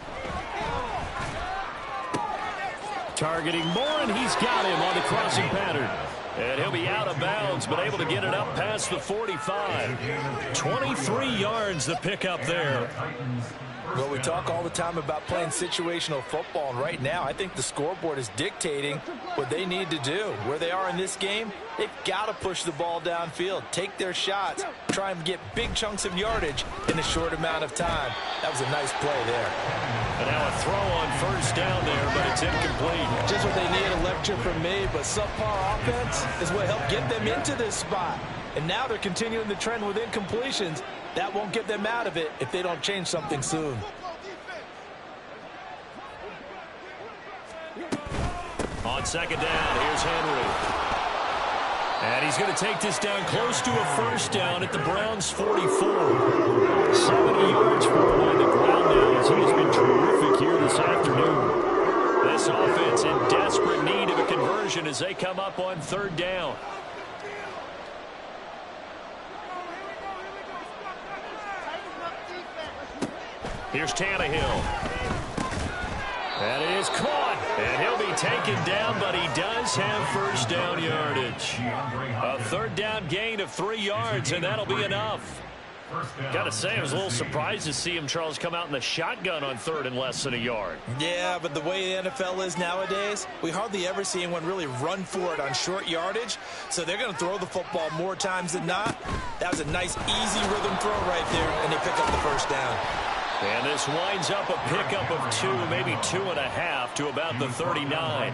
Targeting Moore, and he's got him on the crossing pattern. And he'll be out of bounds, but able to get it up past the 45. 23 yards the pickup there. Well, we talk all the time about playing situational football, and right now I think the scoreboard is dictating what they need to do. Where they are in this game, they've got to push the ball downfield, take their shots, try and get big chunks of yardage in a short amount of time. That was a nice play there. And now a throw on first down there, but it's incomplete. Just what they need, a lecture from me, but subpar offense is what helped get them into this spot. And now they're continuing the trend with incompletions. That won't get them out of it if they don't change something soon. On 2nd down, here's Henry. And he's going to take this down close to a first down at the Browns' 44. 70 yards for him on the ground now as he has been terrific here this afternoon. This offense in desperate need of a conversion as they come up on 3rd down. Here's Tannehill. And it is caught. And he'll be taken down, but he does have first down yardage. A 3rd down gain of 3 yards, and that'll be enough. Got to say, I was a little surprised to see him, Charles, come out in the shotgun on 3rd and less than a yard. Yeah, but the way the NFL is nowadays, we hardly ever see anyone really run for it on short yardage. So they're going to throw the football more times than not. That was a nice, easy rhythm throw right there, and they pick up the first down. And this winds up a pickup of 2, maybe 2.5 to about the 39.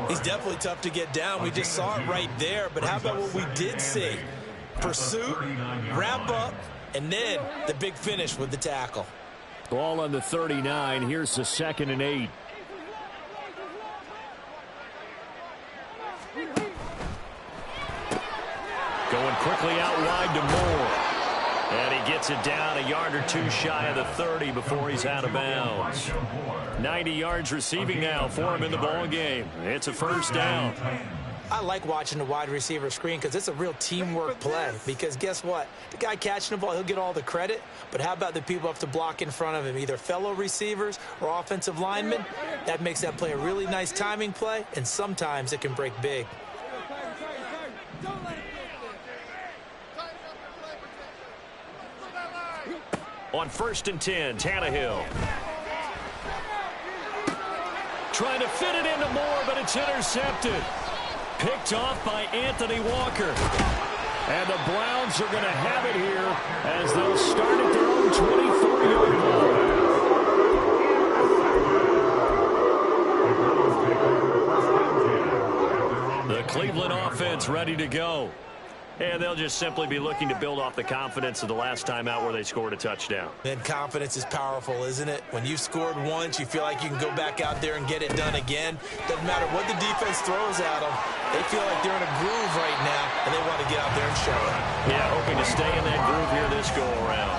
He's definitely tough to get down. We just saw it right there. But how about what we did see? Pursuit, wrap up, and then the big finish with the tackle. Ball on the 39. Here's the 2nd and 8. Going quickly out wide to Moore. And he gets it down a yard or 2 shy of the 30 before he's out of bounds. 90 yards receiving now for him in the ball game. It's a first down. I like watching the wide receiver screen because it's a real teamwork play. Because guess what? The guy catching the ball, he'll get all the credit. But how about the people have to block in front of him, either fellow receivers or offensive linemen? That makes that play a really nice timing play, and sometimes it can break big. On 1st and 10, Tannehill. Trying to fit it into Moore, but it's intercepted. Picked off by Anthony Walker. And the Browns are going to have it here as they'll start at their own 24-yard line. The Cleveland offense ready to go. And they'll just simply be looking to build off the confidence of the last time out where they scored a touchdown. And confidence is powerful, isn't it? When you've scored once, you feel like you can go back out there and get it done again. Doesn't matter what the defense throws at them. They feel like they're in a groove right now, and they want to get out there and show it. Yeah, hoping to stay in that groove here this go-around.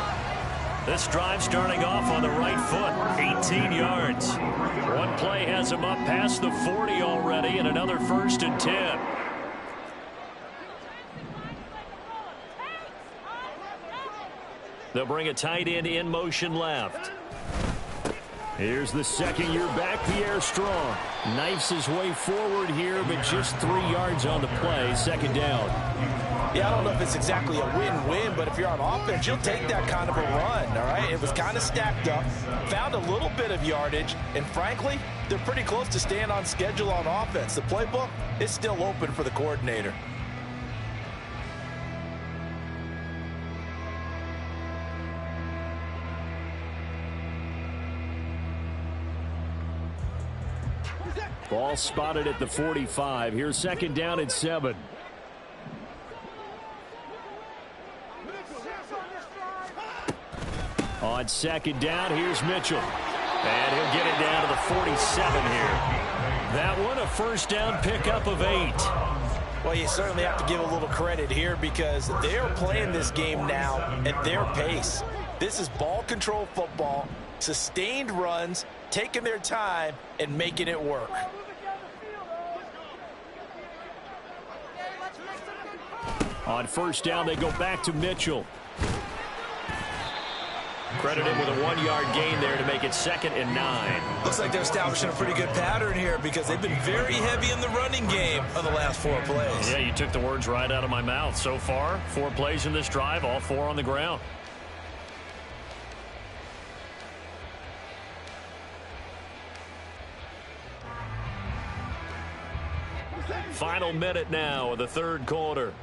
This drive starting off on the right foot, 18 yards. One play has him up past the 40 already, and another 1st and 10. They'll bring a tight end in motion left. Here's the second-year back, Pierre Strong. Knifes his way forward here, but just 3 yards on the play, 2nd down. Yeah, I don't know if it's exactly a win-win, but if you're on offense, you'll take that kind of a run, all right? It was kind of stacked up, found a little bit of yardage, and frankly, they're pretty close to staying on schedule on offense. The playbook is still open for the coordinator. Ball spotted at the 45. Here's 2nd down and 7. On 2nd down, here's Mitchell. And he'll get it down to the 47 here. That one, a 1st down pickup of 8. Well, you certainly have to give a little credit here because they're playing this game now at their pace. This is ball control football, sustained runs, taking their time, and making it work. On 1st down, they go back to Mitchell. Credit him with a 1-yard gain there to make it 2nd and 9. Looks like they're establishing a pretty good pattern here because they've been very heavy in the running game on the last 4 plays. Yeah, you took the words right out of my mouth. So far, 4 plays in this drive, all 4 on the ground. Final minute now of the 3rd quarter.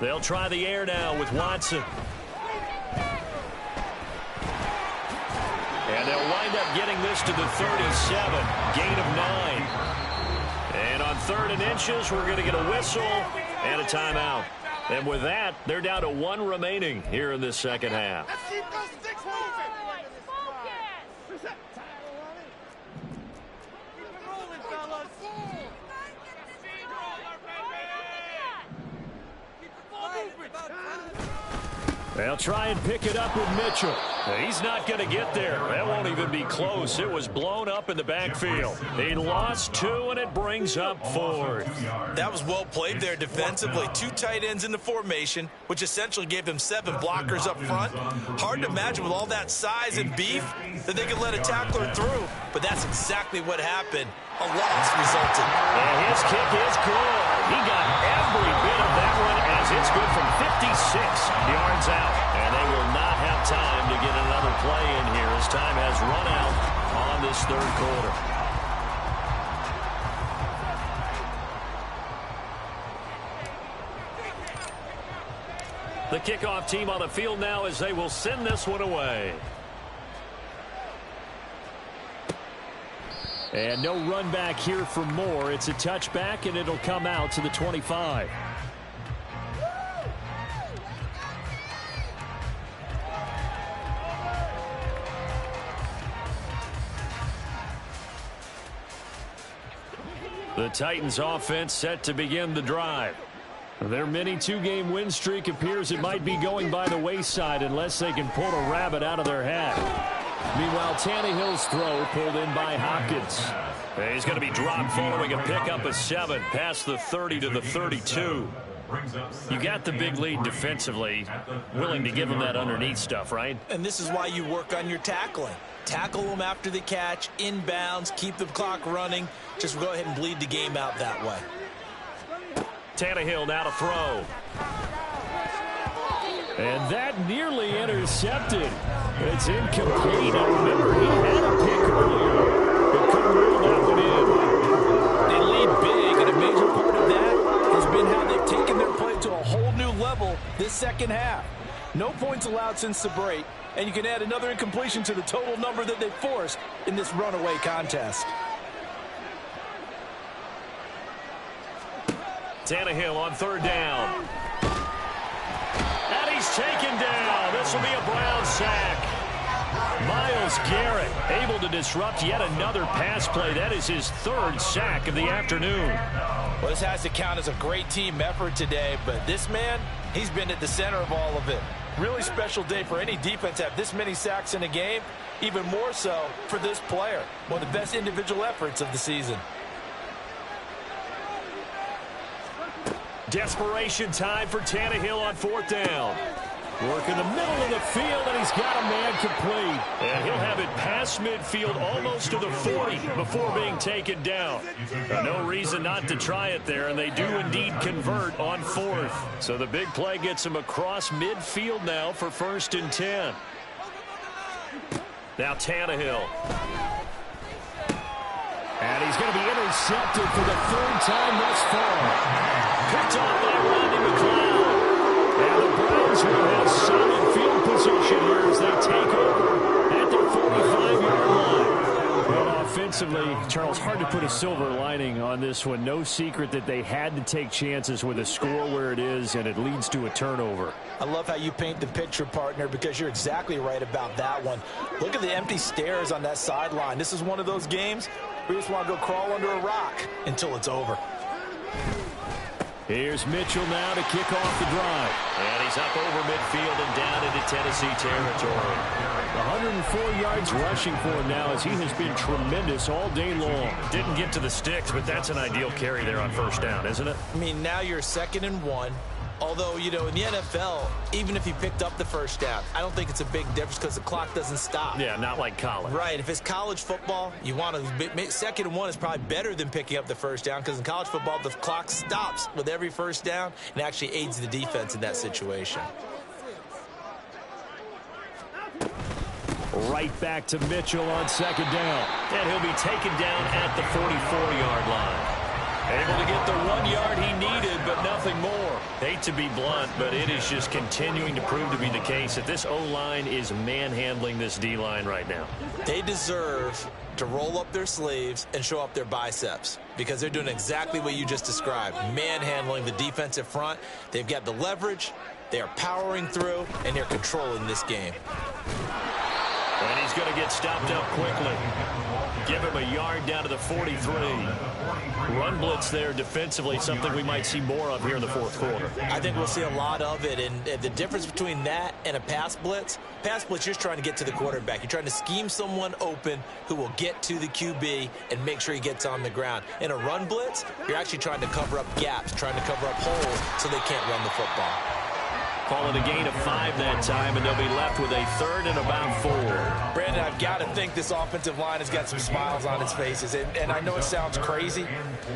They'll try the air now with Watson. And they'll wind up getting this to the 37. Gain of 9. And on 3rd and inches, we're going to get a whistle and a timeout. And with that, they're down to 1 remaining here in this 2nd half. Let's keep those sticks moving. Keep it rolling, fellas. They'll try and pick it up with Mitchell. He's not going to get there. That won't even be close. It was blown up in the backfield. He lost 2, and it brings up 4th. That was well played there defensively. 2 tight ends in the formation, which essentially gave them 7 blockers up front. Hard to imagine with all that size and beef that they could let a tackler through, but that's exactly what happened. A loss resulted. And his kick is good. He got every bit of that one as it's good from 56 yards out. And they will not have time to get another play in here as time has run out on this 3rd quarter. The kickoff team on the field now as they will send this one away. And no run back here for Moore. It's a touchback, and it'll come out to the 25. The Titans offense set to begin the drive. Their mini 2-game win streak appears it might be going by the wayside unless they can pull a rabbit out of their hat. Meanwhile, Tannehill's throw pulled in by Hopkins. He's going to be dropped following a pickup of 7 past the 30 to the 32. You got the big lead defensively, willing to give him that underneath stuff, right? And this is why you work on your tackling. Tackle them after the catch, inbounds, keep the clock running. Just go ahead and bleed the game out that way. Tannehill now to throw. And that nearly intercepted. It's incomplete. I remember he had a pick earlier, but couldn't rule that one in. They lead big, and a major part of that has been how they've taken their play to a whole new level this 2nd half. No points allowed since the break, and you can add another incompletion to the total number that they forced in this runaway contest. Tannehill on 3rd down. And he's taken down. This will be a Brown sack. Myles Garrett able to disrupt yet another pass play. That is his third sack of the afternoon. Well, this has to count as a great team effort today, but this man, he's been at the center of all of it. Really special day for any defense to have this many sacks in a game, even more so for this player. One of the best individual efforts of the season. Desperation time for Tannehill on 4th down. Work in the middle of the field, and he's got a man complete. And he'll have it past midfield almost to the 40 before being taken down. No reason not to try it there, and they do indeed convert on 4th. So the big play gets him across midfield now for 1st and 10. Now Tannehill. And he's going to be intercepted for the 3rd time thus far. Picked off by Rodney McLeod. And the Browns will have solid field position here as they take over at their 45-yard line. Well, offensively, Charles, hard to put a silver lining on this one. No secret that they had to take chances with a score where it is, and it leads to a turnover. I love how you paint the picture, partner, because you're exactly right about that one. Look at the empty stares on that sideline. This is one of those games where you just want to go crawl under a rock until it's over. Here's Mitchell now to kick off the drive. And he's up over midfield and down into Tennessee territory. 104 yards rushing for him now as he has been tremendous all day long. Didn't get to the sticks, but that's an ideal carry there on 1st down, isn't it? I mean, now you're 2nd and 1. Although, you know, in the NFL, even if he picked up the 1st down, I don't think it's a big difference because the clock doesn't stop. Yeah, not like college. Right. If it's college football, you want to 2nd and 1 is probably better than picking up the 1st down because in college football, the clock stops with every 1st down and actually aids the defense in that situation. Right back to Mitchell on 2nd down. And he'll be taken down at the 44-yard line. Able to get the 1 yard he needed, but nothing more. Hate to be blunt, but it is just continuing to prove to be the case that this O-line is manhandling this D-line right now. They deserve to roll up their sleeves and show up their biceps because they're doing exactly what you just described, manhandling the defensive front. They've got the leverage, they're powering through, and they're controlling this game. And he's going to get stopped up quickly. Give him a yard down to the 43. Run blitz there defensively, something we might see more of here in the 4th quarter. I think we'll see a lot of it, and the difference between that and a pass blitz, you're just trying to get to the quarterback. You're trying to scheme someone open who will get to the QB and make sure he gets on the ground. In a run blitz, you're actually trying to cover up gaps, trying to cover up holes so they can't run the football. Call it a gain of 5 that time, and they'll be left with a 3rd and about 4. Brandon, I've got to think this offensive line has got some smiles on its faces. And I know it sounds crazy,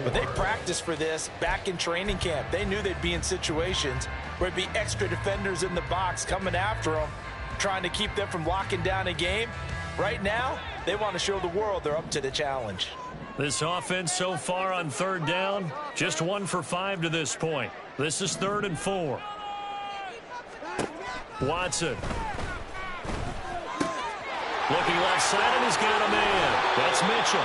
but they practiced for this back in training camp. They knew they'd be in situations where it'd be extra defenders in the box coming after them, trying to keep them from locking down a game. Right now, they want to show the world they're up to the challenge. This offense so far on 3rd down, just 1 for 5 to this point. This is 3rd and 4. Watson. Looking left side, and he's got a man. That's Mitchell.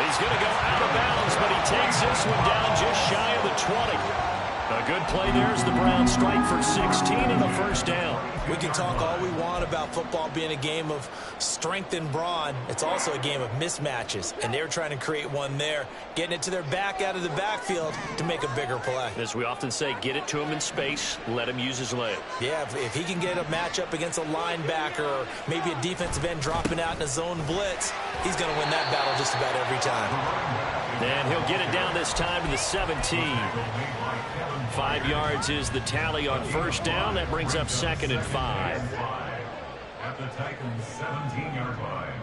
He's going to go out of bounds, but he takes this one down just shy of the 20. A good play there as the Browns strike for 16 and the 1st down. We can talk all we want about football being a game of strength and brawn. It's also a game of mismatches, and they're trying to create one there, getting it to their back out of the backfield to make a bigger play. As we often say, get it to him in space, let him use his leg. Yeah, if he can get a matchup against a linebacker or maybe a defensive end dropping out in a zone blitz, he's going to win that battle just about every time. And he'll get it down this time to the 17. 5 yards is the tally on 1st down. That brings up 2nd and 5. At the Titans' 17-yard line.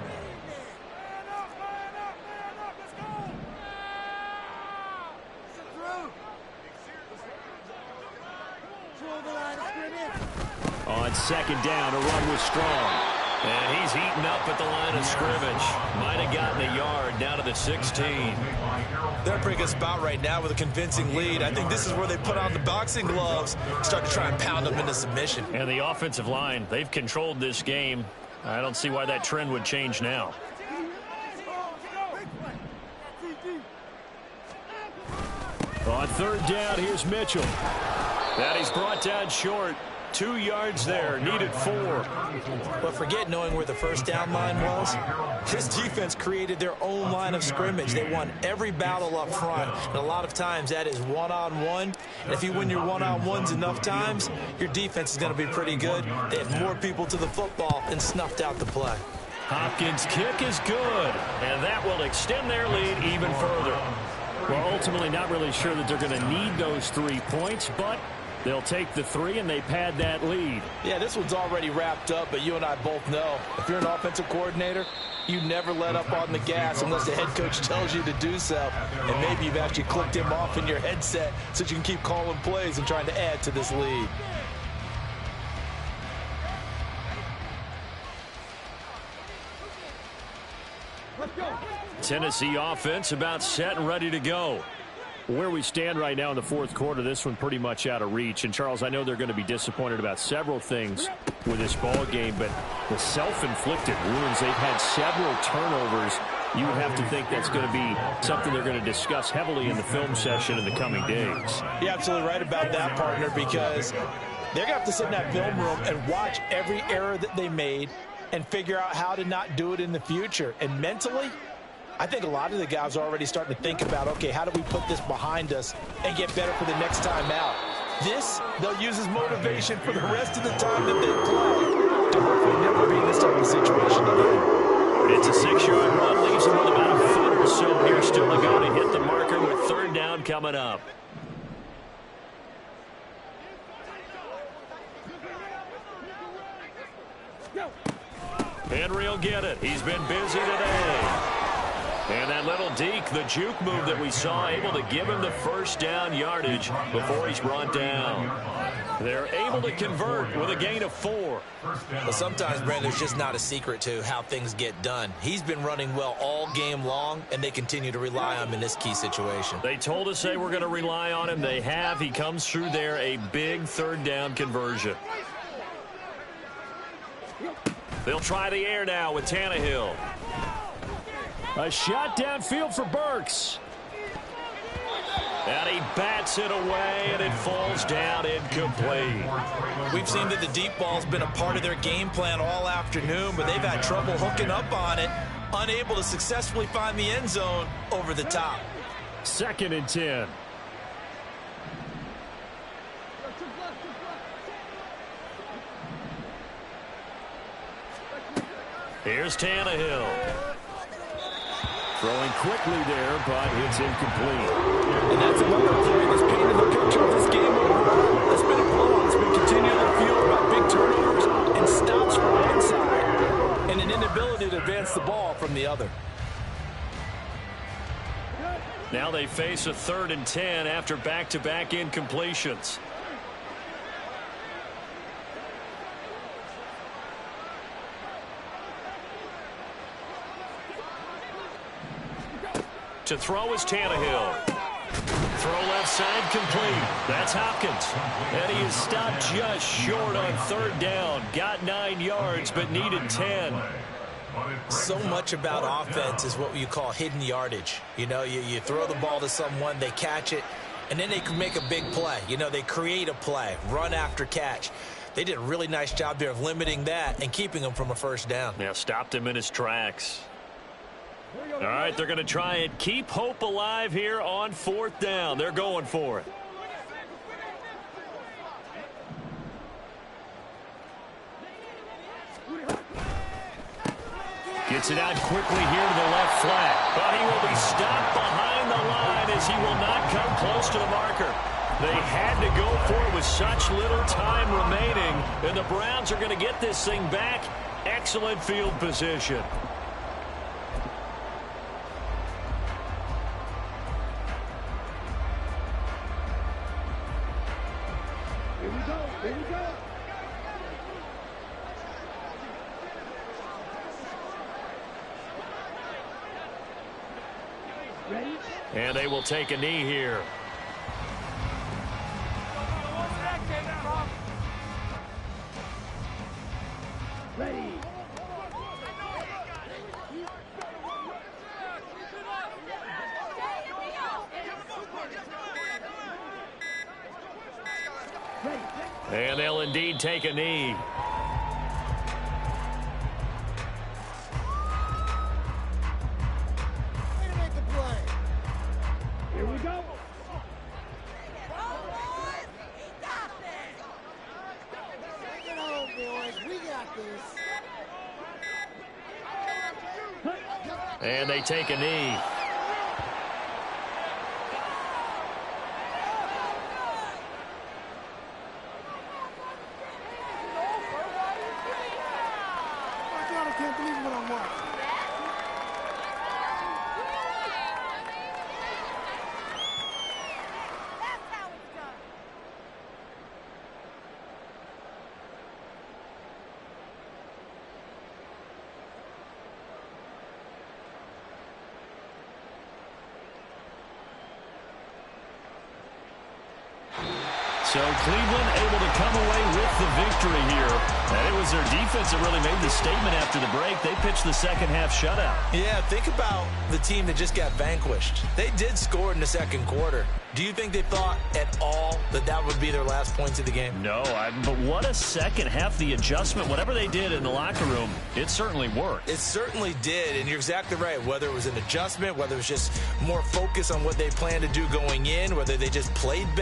On 2nd down, a run was strong. And he's eaten up at the line of scrimmage. Might have gotten a yard down to the 16. They're in a pretty good spot right now with a convincing lead. I think this is where they put on the boxing gloves, start to try and pound them into submission. And the offensive line, they've controlled this game. I don't see why that trend would change now. On 3rd down, here's Mitchell. And he's brought down short. 2 yards there. Needed 4. But forget knowing where the first down line was. This defense created their own line of scrimmage. They won every battle up front, and a lot of times that is one-on-one. And if you win your one-on-ones enough times, your defense is going to be pretty good. They had more people to the football and snuffed out the play. Hopkins' kick is good, and that will extend their lead even further. Well, ultimately not really sure that they're going to need those 3 points, but they'll take the 3 and they pad that lead. Yeah, this one's already wrapped up, but you and I both know if you're an offensive coordinator, you never let up on the gas unless the head coach tells you to do so. And maybe you've actually clicked him off in your headset so that you can keep calling plays and trying to add to this lead. Tennessee offense about set and ready to go. Where we stand right now in the fourth quarter, this one pretty much out of reach. And, Charles, I know they're going to be disappointed about several things with this ball game, but the self-inflicted wounds, they've had several turnovers. You would have to think that's going to be something they're going to discuss heavily in the film session in the coming days. You're absolutely right about that, partner, because they're going to have to sit in that film room and watch every error that they made and figure out how to not do it in the future. And mentally, I think a lot of the guys are already starting to think about, okay, how do we put this behind us and get better for the next time out? This, they'll use as motivation for the rest of the time that they play to hopefully never be in this type of situation again. It's a 6-yard run, leaves them with about a foot or so here. Still to go to hit the marker with third down coming up. Henry will get it. He's been busy today. And that little deke, the juke move that we saw, able to give him the first down yardage before he's brought down. They're able to convert with a gain of 4. But sometimes, Brand, there's just not a secret to how things get done. He's been running well all game long, and they continue to rely on him in this key situation. They told us they were going to rely on him. They have. He comes through there, a big third down conversion. They'll try the air now with Tannehill. A shot downfield for Burks. And he bats it away, and it falls down incomplete. We've seen that the deep ball's been a part of their game plan all afternoon, but they've had trouble hooking up on it, unable to successfully find the end zone over the top. 2nd and 10. Here's Tannehill. Throwing quickly there, but it's incomplete. And that's another play that's painted the picture of this game overall. It's been a blowout. It's been continually fueled by big turnovers and stops from one side and an inability to advance the ball from the other. Now they face a 3rd and 10 after back-to-back incompletions. To throw is Tannehill. Throw left side complete. That's Hopkins. And he is stopped just short on 3rd down. Got 9 yards, but needed 10. So much about offense is what you call hidden yardage. You know, you throw the ball to someone, they catch it, and then they can make a big play. You know, they create a play, run after catch. They did a really nice job there of limiting that and keeping him from a first down. Yeah, stopped him in his tracks. All right, they're going to try and keep hope alive here on 4th down. They're going for it. Gets it out quickly here to the left flat. But he will be stopped behind the line as he will not come close to the marker. They had to go for it with such little time remaining. And the Browns are going to get this thing back. Excellent field position. And they will take a knee here. And they'll indeed take a knee. Here we go. Bring it home, boys. We got this. And they take a knee. I can't believe what I'm watching. That's how it's done. So Cleveland able to come away with the victory here. And it was their defense that really made the statement after the break. They pitched the second half shutout. Yeah, think about the team that just got vanquished. They did score in the second quarter. Do you think they thought at all that that would be their last points of the game? No, but what a second half. The adjustment, whatever they did in the locker room, it certainly worked. It certainly did, and you're exactly right. Whether it was an adjustment, whether it was just more focus on what they planned to do going in, whether they just played better.